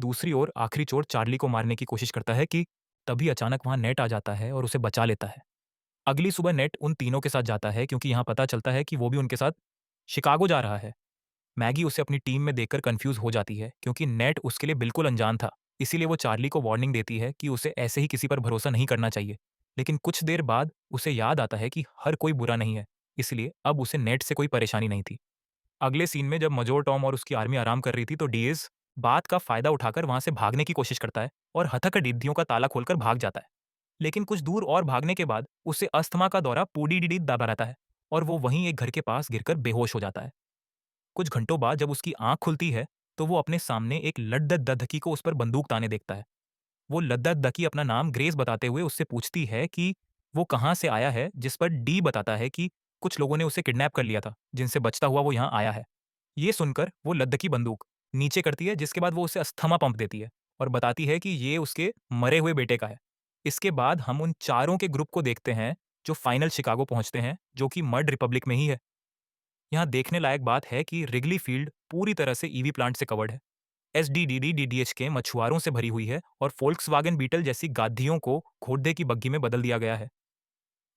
दूसरी ओर आखिरी चोर चार्ली को मारने की कोशिश करता है कि तभी अचानक वहां नेट आ जाता है और उसे बचा लेता है। अगली सुबह नेट उन तीनों के साथ जाता है क्योंकि यहाँ पता चलता है कि वो भी उनके साथ शिकागो जा रहा है। मैगी उसे अपनी टीम में देखकर कंफ्यूज हो जाती है क्योंकि नेट उसके लिए बिल्कुल अनजान था। इसीलिए वो चार्ली को वार्निंग देती है कि उसे ऐसे ही किसी पर भरोसा नहीं करना चाहिए। लेकिन कुछ देर बाद उसे याद आता है कि हर कोई बुरा नहीं है, इसलिए अब उसे नेट से कोई परेशानी नहीं थी। अगले सीन में जब मजोर टॉम और उसकी आर्मी आराम कर रही थी तो डीएस बात का फायदा उठाकर वहां से भागने की कोशिश करता है और हथकड़िद्धियों का ताला खोलकर भाग जाता है। लेकिन कुछ दूर और भागने के बाद उसे अस्थमा का दौरा पूडी डीडी दबा रहता है और वो वहीं एक घर के पास गिरकर बेहोश हो जाता है। कुछ घंटों बाद जब उसकी आंख खुलती है तो वो अपने सामने एक लद्दत को उस पर बंदूक ताने देखता है। वो लद्दत अपना नाम ग्रेस बताते हुए उससे पूछती है कि वो कहाँ से आया है, जिस पर डी बताता है कि कुछ लोगों ने उसे किडनैप कर लिया था, जिनसे बचता हुआ वो यहाँ आया है। ये सुनकर वो लद्दकी बंदूक नीचे करती है, जिसके बाद वो उसे अस्थमा पंप देती है और बताती है कि ये उसके मरे हुए बेटे का है। इसके बाद हम उन चारों के ग्रुप को देखते हैं जो फाइनल शिकागो पहुंचते हैं, जो कि मड रिपब्लिक में ही है। यहाँ देखने लायक बात है कि रिगली फील्ड पूरी तरह से ईवी प्लांट से कवर्ड है। एसडीडीडी के मछुआरों से भरी हुई है और फोल्क्सवागन बीटल जैसी गादियों को घोड़े की बग्घी में बदल दिया गया है।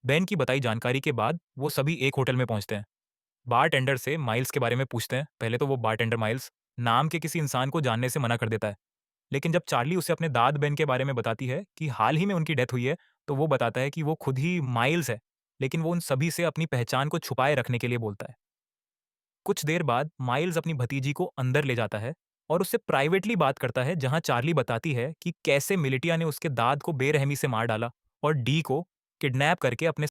बेन की बताई जानकारी के बाद वो सभी एक होटल में पहुंचते हैं। बारटेंडर से माइल्स के बारे में पूछते हैं। पहले तो वो बारटेंडर माइल्स नाम के किसी इंसान को जानने से मना कर देता है। लेकिन जब चार्ली उसे अपने दाद बेन के बारे में बताती है कि हाल ही में उनकी डेथ हुई है, तो वो बताता है कि वो खुद ही माइल्स है, लेकिन वो उन सभी से अपनी पहचान को छुपाए रखने के लिए बोलता है। कुछ देर बाद माइल्स अपनी भतीजी को अंदर ले जाता है और उससे प्राइवेटली बात करता है, जहां चार्ली बताती है कि कैसे मिलिटिया ने उसके दाद को बेरहमी से मार डाला और डी को किडनैप करके अपने